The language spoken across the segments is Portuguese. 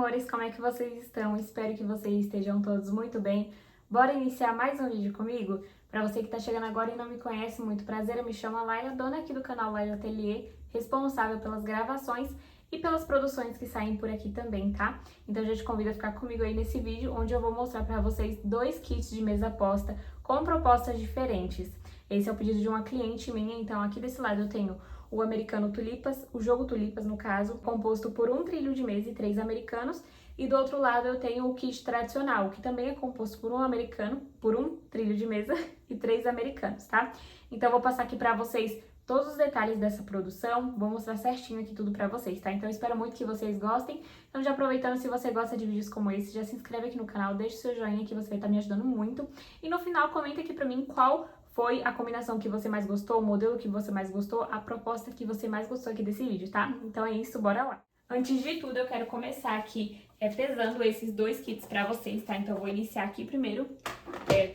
amores, como é que vocês estão? Espero que vocês estejam todos muito bem. Bora iniciar mais um vídeo comigo? Pra você que tá chegando agora e não me conhece, muito prazer, eu me chamo Laila, dona aqui do canal Laila Atelier, responsável pelas gravações e pelas produções que saem por aqui também, tá? Então eu já te convido a ficar comigo aí nesse vídeo, onde eu vou mostrar pra vocês 2 kits de mesa posta com propostas diferentes. Esse é o pedido de uma cliente minha, então aqui desse lado eu tenho o americano tulipas, o jogo tulipas no caso, composto por um trilho de mesa e 3 americanos, e do outro lado eu tenho o kit tradicional, que também é composto por um americano, por um trilho de mesa e 3 americanos, tá? Então eu vou passar aqui pra vocês todos os detalhes dessa produção, vou mostrar certinho aqui tudo pra vocês, tá? Então eu espero muito que vocês gostem. Então já aproveitando, se você gosta de vídeos como esse, já se inscreve aqui no canal, deixa o seu joinha que você vai estar me ajudando muito. E no final comenta aqui pra mim qual foi a combinação que você mais gostou, o modelo que você mais gostou, a proposta que você mais gostou aqui desse vídeo, tá? Então é isso, bora lá! Antes de tudo, eu quero começar aqui pesando esses 2 kits pra vocês, tá? Então eu vou iniciar aqui primeiro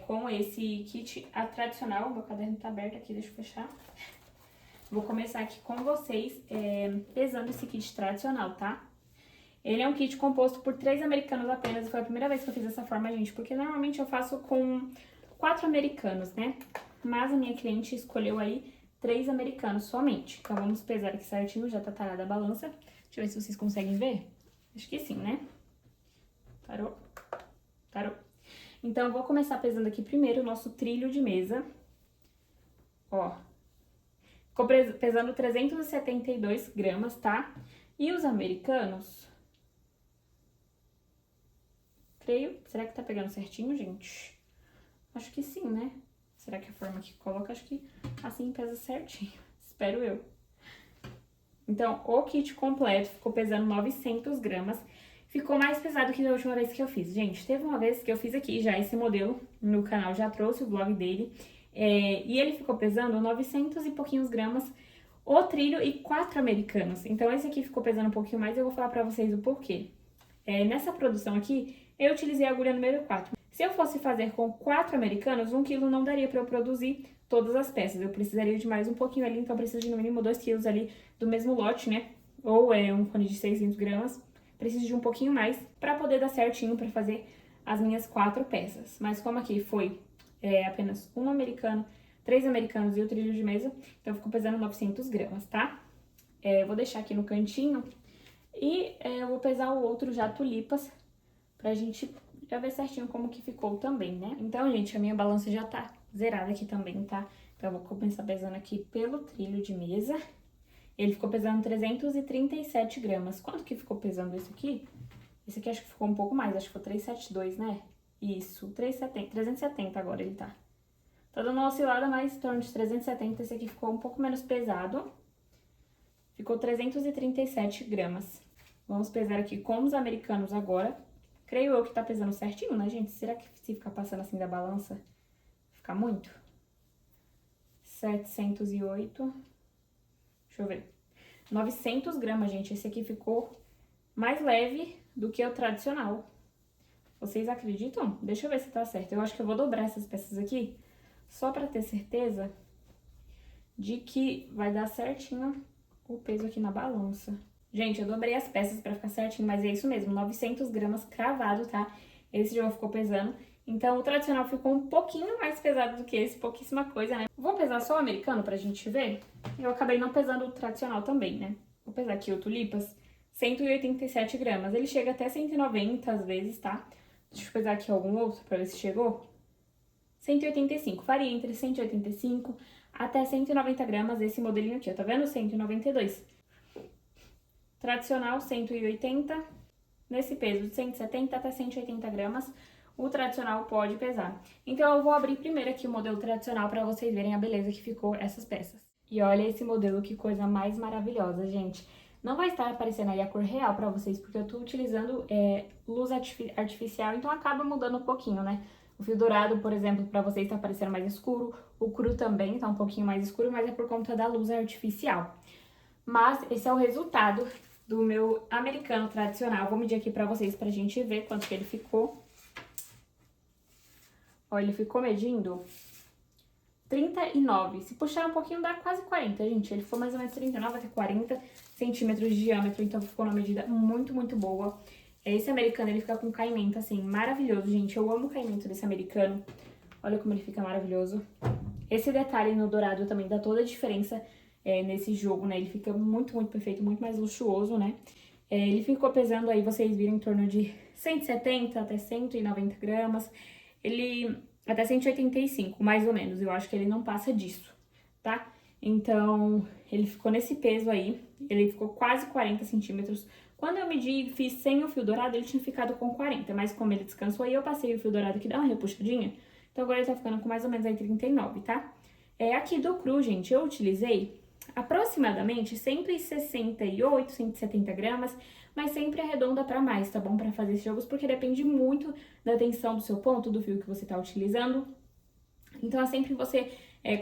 com esse kit tradicional. Meu caderno tá aberto aqui, deixa eu fechar. Vou começar aqui com vocês pesando esse kit tradicional, tá? Ele é um kit composto por 3 americanos apenas, foi a primeira vez que eu fiz dessa forma, gente, porque normalmente eu faço com 4 americanos, né? Mas a minha cliente escolheu aí 3 americanos somente. Então vamos pesar aqui certinho, já tá tarada a balança. Deixa eu ver se vocês conseguem ver. Acho que sim, né? Parou? Parou. Então eu vou começar pesando aqui primeiro o nosso trilho de mesa. Ó. Ficou pesando 372 gramas, tá? E os americanos... Creio... Será que tá pegando certinho, gente? Acho que sim, né? Será que a forma que coloca, acho que assim pesa certinho. Espero eu. Então, o kit completo ficou pesando 900 gramas. Ficou mais pesado que da última vez que eu fiz. Gente, teve uma vez que eu fiz aqui já esse modelo no canal, já trouxe o vlog dele. E ele ficou pesando 900 e pouquinhos gramas o trilho e 4 americanos. Então, esse aqui ficou pesando um pouquinho mais e eu vou falar pra vocês o porquê. Nessa produção aqui, eu utilizei a agulha número 4. Se eu fosse fazer com 4 americanos, 1 quilo não daria para eu produzir todas as peças. Eu precisaria de mais um pouquinho ali, então eu preciso de no mínimo 2 quilos ali do mesmo lote, né? Ou um cone de 600 gramas. Preciso de um pouquinho mais para poder dar certinho para fazer as minhas 4 peças. Mas como aqui foi apenas um americano, 3 americanos e o trilho de mesa, então ficou pesando 900 gramas, tá? Eu vou deixar aqui no cantinho e eu vou pesar o outro já tulipas pra gente já ver certinho como que ficou também, né? Então, gente, a minha balança já tá zerada aqui também, tá? Então, eu vou começar pesando aqui pelo trilho de mesa. Ele ficou pesando 337 gramas. Quanto que ficou pesando esse aqui? Esse aqui acho que ficou um pouco mais, acho que ficou 372, né? Isso, 370 agora ele tá. Tá dando uma oscilada, mas em torno de 370. Esse aqui ficou um pouco menos pesado. Ficou 337 gramas. Vamos pesar aqui com os americanos agora. Creio eu que tá pesando certinho, né, gente? Será que se ficar passando assim da balança, fica muito? 708. Deixa eu ver. 900 gramas, gente. Esse aqui ficou mais leve do que o tradicional. Vocês acreditam? Deixa eu ver se tá certo. Eu acho que eu vou dobrar essas peças aqui, só pra ter certeza de que vai dar certinho o peso aqui na balança. Gente, eu dobrei as peças pra ficar certinho, mas é isso mesmo, 900 gramas cravado, tá? Esse já ficou pesando. Então, o tradicional ficou um pouquinho mais pesado do que esse, pouquíssima coisa, né? Vou pesar só o americano pra gente ver. Eu acabei não pesando o tradicional também, né? Vou pesar aqui o tulipas, 187 gramas. Ele chega até 190 às vezes, tá? Deixa eu pesar aqui algum outro pra ver se chegou. 185, varia entre 185 até 190 gramas esse modelinho aqui, ó, tá vendo? 192. Tradicional, 180, nesse peso de 170 até 180 gramas, o tradicional pode pesar. Então, eu vou abrir primeiro aqui o modelo tradicional para vocês verem a beleza que ficou essas peças. E olha esse modelo, que coisa mais maravilhosa, gente. Não vai estar aparecendo aí a cor real para vocês, porque eu tô utilizando luz artificial, então acaba mudando um pouquinho, né? O fio dourado, por exemplo, para vocês tá aparecendo mais escuro, o cru também tá um pouquinho mais escuro, mas é por conta da luz artificial. Mas esse é o resultado do meu americano tradicional. Vou medir aqui pra vocês pra gente ver quanto que ele ficou. Ó, ele ficou medindo 39. Se puxar um pouquinho dá quase 40, gente. Ele ficou mais ou menos 39 até 40 centímetros de diâmetro, então ficou uma medida muito, muito boa. Esse americano, ele fica com caimento, assim, maravilhoso, gente. Eu amo o caimento desse americano. Olha como ele fica maravilhoso. Esse detalhe no dourado também dá toda a diferença nesse jogo, né? Ele fica muito, muito perfeito, muito mais luxuoso, né? Ele ficou pesando aí, vocês viram, em torno de 170 até 190 gramas. Ele até 185, mais ou menos. Eu acho que ele não passa disso, tá? Então, ele ficou nesse peso aí. Ele ficou quase 40 centímetros. Quando eu medi e fiz sem o fio dourado, ele tinha ficado com 40. Mas como ele descansou aí, eu passei o fio dourado que dá uma repuxadinha. Então, agora ele tá ficando com mais ou menos aí 39, tá? Aqui do cru, gente, eu utilizei aproximadamente sempre 68, 170 gramas, mas sempre arredonda para mais, tá bom? Para fazer esses jogos, porque depende muito da tensão do seu ponto, do fio que você tá utilizando. Então, é sempre você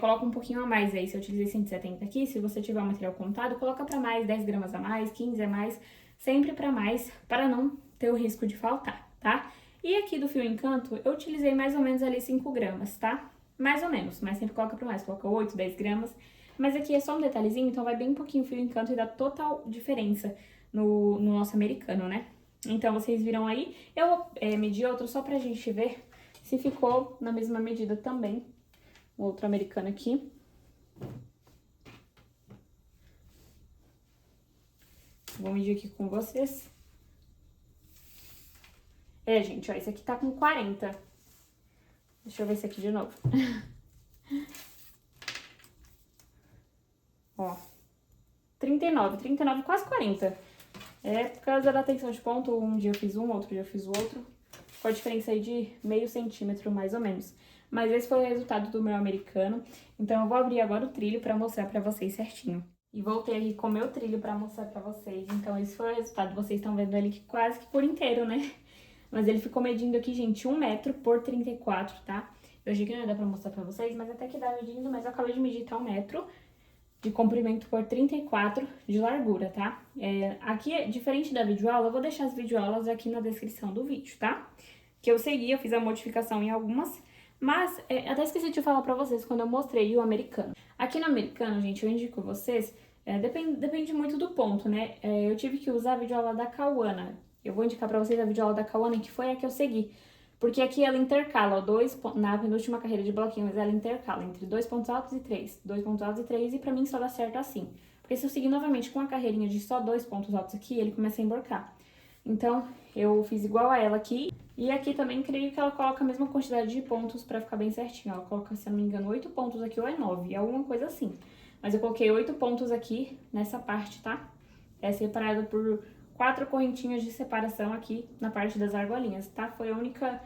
coloca um pouquinho a mais aí. Se eu utilizei 170 aqui, se você tiver o material contado, coloca para mais, 10 gramas a mais, 15 a mais, sempre para mais, para não ter o risco de faltar, tá? E aqui do fio Encanto, eu utilizei mais ou menos ali 5 gramas, tá? Mais ou menos, mas sempre coloca para mais, coloca 8, 10 gramas. Mas aqui é só um detalhezinho, então vai bem pouquinho o fio Encanto e dá total diferença no nosso americano, né? Então, vocês viram aí, eu vou medir outro só pra gente ver se ficou na mesma medida também. O outro americano aqui. Vou medir aqui com vocês. Gente, ó, esse aqui tá com 40. Deixa eu ver esse aqui de novo. Ó, 39, quase 40. Por causa da tensão de ponto, um dia eu fiz um, outro dia eu fiz o outro. Com a diferença aí de meio centímetro, mais ou menos. Mas esse foi o resultado do meu americano. Então, eu vou abrir agora o trilho pra mostrar pra vocês certinho. E voltei aqui com o meu trilho pra mostrar pra vocês. Então, esse foi o resultado. Vocês estão vendo ele quase que por inteiro, né? Mas ele ficou medindo aqui, gente, 1 metro por 34, tá? Eu achei que não ia dar pra mostrar pra vocês, mas até que dá medindo. Mas eu acabei de medir, tá, 1 metro de comprimento por 34 de largura, tá? Aqui, diferente da videoaula, eu vou deixar as videoaulas aqui na descrição do vídeo, tá? Que eu segui, eu fiz a modificação em algumas, mas até esqueci de falar pra vocês quando eu mostrei o americano. Aqui no americano, gente, eu indico vocês, depende muito do ponto, né? Eu tive que usar a videoaula da Kawana. Eu vou indicar pra vocês a videoaula da Kawana, que foi a que eu segui. Porque aqui ela intercala, ó, na penúltima carreira de bloquinhos, ela intercala entre 2 pontos altos e 3. 2 pontos altos e 3, e pra mim só dá certo assim. Porque se eu seguir novamente com a carreirinha de só 2 pontos altos aqui, ele começa a emborcar. Então, eu fiz igual a ela aqui. E aqui também, creio que ela coloca a mesma quantidade de pontos pra ficar bem certinho. Ela coloca, se eu não me engano, 8 pontos aqui ou 9, alguma coisa assim. Mas eu coloquei 8 pontos aqui nessa parte, tá? É separada por 4 correntinhas de separação aqui na parte das argolinhas, tá? Foi a única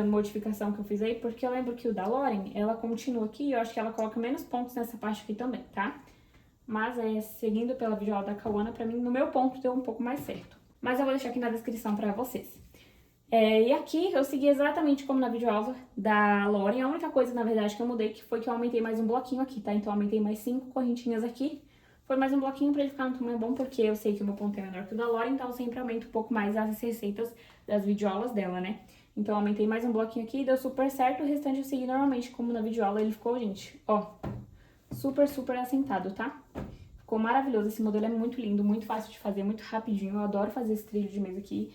modificação que eu fiz aí, porque eu lembro que o da Lauren, ela continua aqui e eu acho que ela coloca menos pontos nessa parte aqui também, tá? Mas seguindo pela videoaula da Kawana, pra mim, no meu ponto, deu um pouco mais certo. Mas eu vou deixar aqui na descrição pra vocês. E aqui eu segui exatamente como na videoaula da Lauren. A única coisa, na verdade, que eu mudei que foi que eu aumentei mais um bloquinho aqui, tá? Então eu aumentei mais 5 correntinhas aqui. Foi mais um bloquinho pra ele ficar no tamanho bom, porque eu sei que o meu ponto é menor que o da Lauren, então eu sempre aumento um pouco mais as receitas das videoaulas dela, né? Então, eu aumentei mais um bloquinho aqui e deu super certo. O restante eu segui normalmente, como na videoaula ele ficou, gente, ó, super, super assentado, tá? Ficou maravilhoso. Esse modelo é muito lindo, muito fácil de fazer, muito rapidinho. Eu adoro fazer esse trilho de mesa aqui.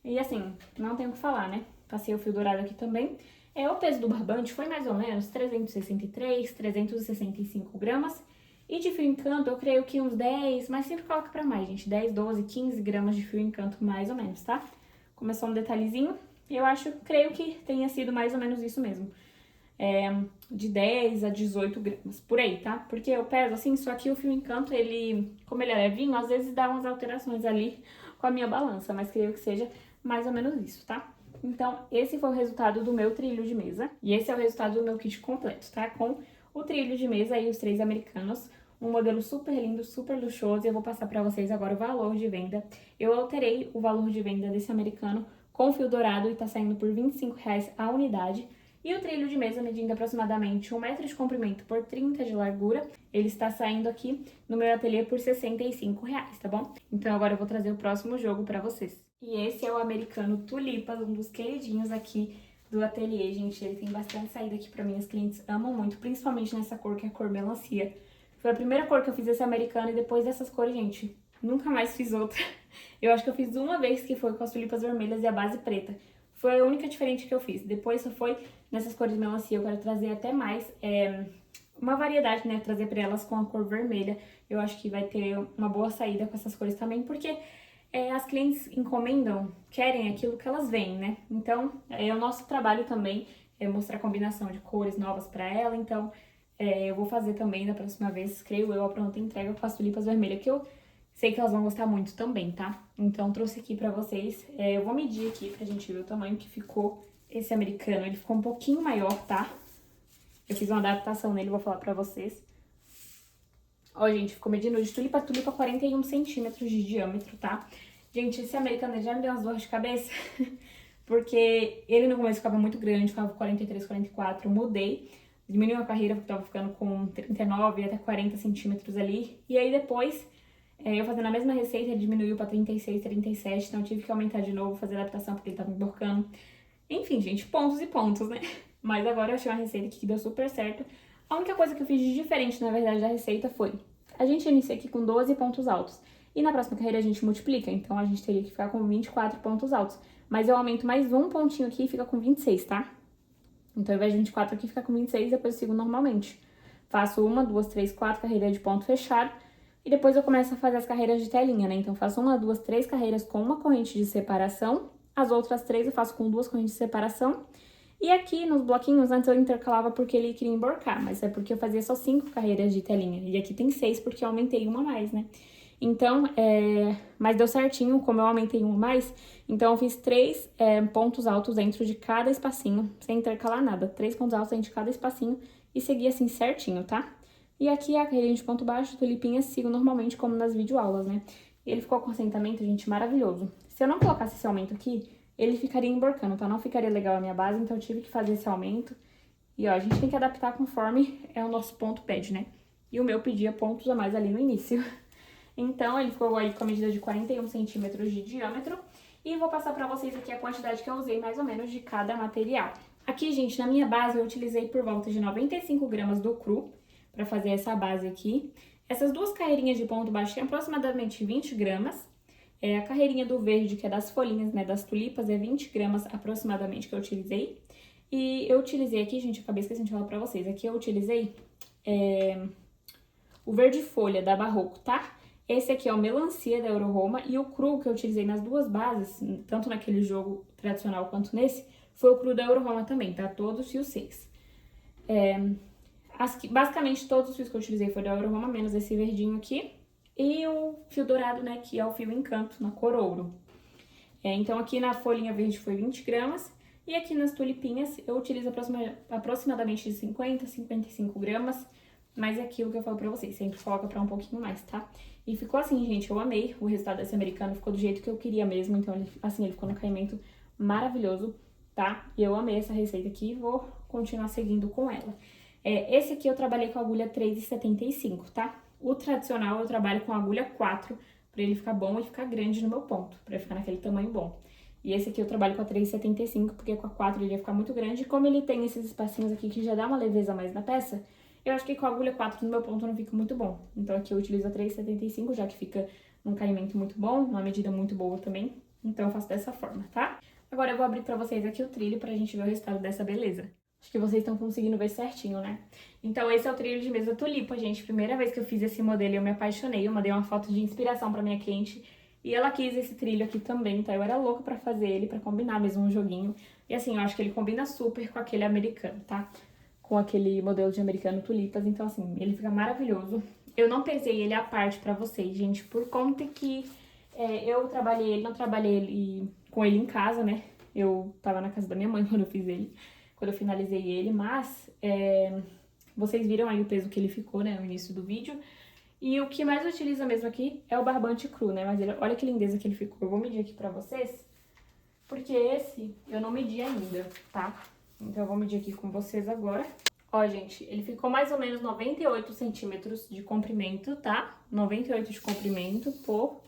E assim, não tenho o que falar, né? Passei o fio dourado aqui também. O peso do barbante foi mais ou menos 363, 365 gramas. E de fio encanto, eu creio que uns 10, mas sempre coloca pra mais, gente. 10, 12, 15 gramas de fio encanto, mais ou menos, tá? Começou um detalhezinho. Eu creio que tenha sido mais ou menos isso mesmo. De 10 a 18 gramas, por aí, tá? Porque eu peso assim, só que o fio encanto, ele, como ele é levinho, às vezes dá umas alterações ali com a minha balança, mas creio que seja mais ou menos isso, tá? Então, esse foi o resultado do meu trilho de mesa. E esse é o resultado do meu kit completo, tá? Com o trilho de mesa e os 3 americanos. Um modelo super lindo, super luxuoso. E eu vou passar pra vocês agora o valor de venda. Eu alterei o valor de venda desse americano com fio dourado e tá saindo por R$25 a unidade. E o trilho de mesa medindo aproximadamente 1 metro de comprimento por 30 de largura, ele está saindo aqui no meu ateliê por R$65, tá bom? Então agora eu vou trazer o próximo jogo pra vocês. E esse é o americano Tulipas, um dos queridinhos aqui do ateliê, gente. Ele tem bastante saída aqui pra mim, os clientes amam muito, principalmente nessa cor que é a cor melancia. Foi a primeira cor que eu fiz esse americano e depois dessas cores, gente, nunca mais fiz outra. Eu acho que eu fiz uma vez, que foi com as tulipas vermelhas e a base preta. Foi a única diferente que eu fiz. Depois só foi nessas cores de melancia. Eu quero trazer até mais, uma variedade, né? Trazer pra elas com a cor vermelha. Eu acho que vai ter uma boa saída com essas cores também, porque as clientes encomendam, querem aquilo que elas veem, né? Então, o nosso trabalho também é mostrar combinação de cores novas pra ela. Então, eu vou fazer também da próxima vez, creio eu, a pronta entrega com as tulipas vermelhas, que eu sei que elas vão gostar muito também, tá? Então, trouxe aqui pra vocês. Eu vou medir aqui pra gente ver o tamanho que ficou esse americano. Ele ficou um pouquinho maior, tá? Eu fiz uma adaptação nele, vou falar pra vocês. Ó, gente, ficou medindo de tulipa a tulipa 41 centímetros de diâmetro, tá? Gente, esse americano já me deu umas dores de cabeça, porque ele no começo ficava muito grande, ficava 43, 44, eu mudei. Diminuiu a carreira, porque tava ficando com 39 até 40 centímetros ali. E aí depois, eu fazendo a mesma receita, ele diminuiu pra 36, 37, então eu tive que aumentar de novo, fazer adaptação, porque ele tava emborcando. Enfim, gente, pontos e pontos, né? Mas agora eu achei uma receita que deu super certo. A única coisa que eu fiz de diferente, na verdade, da receita foi... A gente inicia aqui com 12 pontos altos. E na próxima carreira a gente multiplica, então a gente teria que ficar com 24 pontos altos. Mas eu aumento mais um pontinho aqui e fica com 26, tá? Então, ao invés de 24 aqui, fica com 26, depois eu sigo normalmente. Faço 1, 2, 3, 4 carreiras de ponto fechado. E depois eu começo a fazer as carreiras de telinha, né? Então, faço 1, 2, 3 carreiras com uma corrente de separação. As outras 3 eu faço com 2 correntes de separação. E aqui nos bloquinhos, antes eu intercalava porque ele queria emborcar, mas é porque eu fazia só 5 carreiras de telinha. E aqui tem 6 porque eu aumentei uma a mais, né? Então, mas deu certinho, como eu aumentei um a mais, então eu fiz 3 pontos altos dentro de cada espacinho, sem intercalar nada. 3 pontos altos dentro de cada espacinho e segui assim certinho, tá? E aqui a carreirinha de ponto baixo, tulipinha, sigo normalmente como nas videoaulas, né? E ele ficou com assentamento, gente, maravilhoso. Se eu não colocasse esse aumento aqui, ele ficaria emborcando, tá? Não ficaria legal a minha base, então eu tive que fazer esse aumento. E ó, a gente tem que adaptar conforme o nosso ponto pede, né? E o meu pedia pontos a mais ali no início. Então, ele ficou aí com a medida de 41 centímetros de diâmetro. E vou passar pra vocês aqui a quantidade que eu usei, mais ou menos, de cada material. Aqui, gente, na minha base, eu utilizei por volta de 95 gramas do cru, pra fazer essa base aqui. Essas duas carreirinhas de ponto baixo têm aproximadamente 20 gramas. A carreirinha do verde, que é das folhinhas, né, das tulipas, é 20 gramas aproximadamente que eu utilizei. E eu utilizei aqui, gente, eu acabei esquecendo de falar pra vocês. Aqui eu utilizei o verde folha da Barroco, tá? Esse aqui é o melancia da Euro-Roma e o cru que eu utilizei nas duas bases, tanto naquele jogo tradicional quanto nesse, foi o cru da Euro-Roma também, tá? Todos os fios 6. Basicamente todos os fios que eu utilizei foram da Euro-Roma, menos esse verdinho aqui. E o fio dourado, né, que é o fio Encanto, na cor ouro. Então aqui na folhinha verde foi 20 gramas. E aqui nas tulipinhas eu utilizo aproximadamente de 50 a 55 gramas. Mas é aquilo que eu falo pra vocês, sempre coloca pra um pouquinho mais, tá? E ficou assim, gente, eu amei o resultado desse americano, ficou do jeito que eu queria mesmo. Então, ele ficou no caimento maravilhoso, tá? E eu amei essa receita aqui e vou continuar seguindo com ela. Esse aqui eu trabalhei com a agulha 3,75, tá? O tradicional eu trabalho com a agulha 4, pra ele ficar bom e ficar grande no meu ponto, pra ficar naquele tamanho bom. E esse aqui eu trabalho com a 3,75, porque com a 4 ele ia ficar muito grande. E como ele tem esses espacinhos aqui que já dá uma leveza a mais na peça, eu acho que com a agulha 4 no meu ponto não fica muito bom. Então aqui eu utilizo a 3,75, já que fica num caimento muito bom, numa medida muito boa também. Então eu faço dessa forma, tá? Agora eu vou abrir pra vocês aqui o trilho pra gente ver o resultado dessa beleza. Acho que vocês estão conseguindo ver certinho, né? Então esse é o trilho de mesa tulipa, gente. Primeira vez que eu fiz esse modelo eu me apaixonei. Eu mandei uma foto de inspiração pra minha cliente. E ela quis esse trilho aqui também, tá? Eu era louca pra fazer ele, pra combinar mesmo um joguinho. E assim, eu acho que ele combina super com aquele americano, tá? Com aquele modelo de americano tulipas. Então assim, ele fica maravilhoso. Eu não pesei ele à parte pra vocês, gente, por conta que eu trabalhei ele, não trabalhei ele com ele em casa, né? Eu tava na casa da minha mãe quando eu fiz ele. Quando eu finalizei ele, mas vocês viram aí o peso que ele ficou, né, no início do vídeo. E o que mais utiliza mesmo aqui é o barbante cru, né, mas olha que lindeza que ele ficou. Eu vou medir aqui pra vocês, porque esse eu não medi ainda, tá? Então eu vou medir aqui com vocês agora. Ó, gente, ele ficou mais ou menos 98 centímetros de comprimento, tá? 98 de comprimento por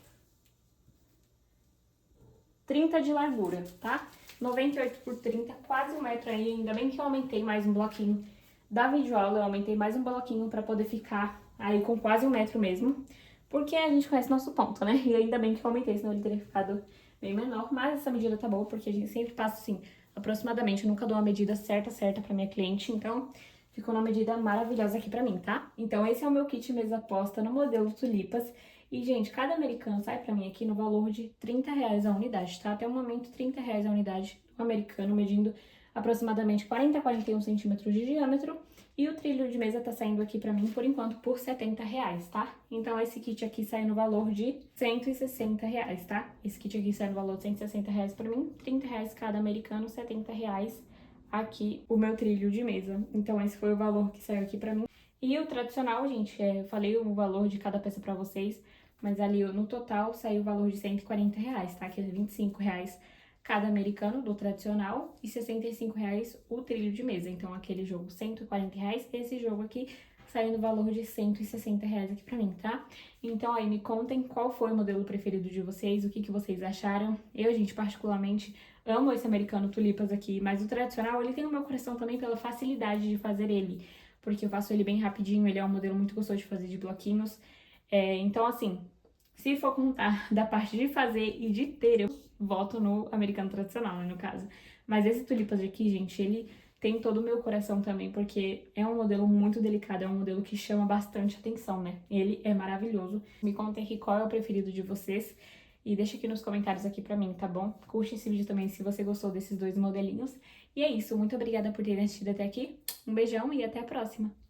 30 de largura, tá? 98 por 30, quase 1 metro aí. Ainda bem que eu aumentei mais um bloquinho da videoaula. Eu aumentei mais um bloquinho pra poder ficar aí com quase 1 metro mesmo. porque a gente conhece nosso ponto, né? E ainda bem que eu aumentei, senão ele teria ficado bem menor. Mas essa medida tá boa, porque a gente sempre passa, assim, aproximadamente. Eu nunca dou uma medida certa pra minha cliente, então ficou uma medida maravilhosa aqui pra mim, tá? Então esse é o meu kit mesa posta no modelo tulipas. E, gente, cada americano sai pra mim aqui no valor de R$ 30 a unidade, tá? Até o momento, R$ 30 a unidade do americano, medindo aproximadamente 40 a 41 centímetros de diâmetro. E o trilho de mesa tá saindo aqui pra mim, por enquanto, por R$ 70, tá? Então, esse kit aqui sai no valor de R$ 160, tá? Esse kit aqui sai no valor de R$ 160 pra mim, R$ 30 cada americano, R$ 70 aqui o meu trilho de mesa. Então, esse foi o valor que saiu aqui pra mim. E o tradicional, gente, eu falei o valor de cada peça pra vocês, mas ali no total saiu o valor de R$ 140, tá? Que é R$ 25 cada americano do tradicional e R$ 65 o trilho de mesa. Então, aquele jogo R$ 140, esse jogo aqui saiu no valor de R$ 160 aqui pra mim, tá? Então, aí, me contem qual foi o modelo preferido de vocês, o que vocês acharam. Eu, gente, particularmente, amo esse americano tulipas aqui, mas o tradicional, ele tem no meu coração também pela facilidade de fazer ele, porque eu faço ele bem rapidinho, ele é um modelo muito gostoso de fazer de bloquinhos. Então, assim, se for contar da parte de fazer e de ter, eu voto no americano tradicional, né, no caso. Mas esse tulipas aqui, gente, ele tem todo o meu coração também, porque é um modelo muito delicado, é um modelo que chama bastante atenção, né? Ele é maravilhoso. Me contem aqui qual é o preferido de vocês e deixa aqui nos comentários aqui pra mim, tá bom? Curte esse vídeo também se você gostou desses dois modelinhos. E é isso, muito obrigada por terem assistido até aqui. Um beijão e até a próxima!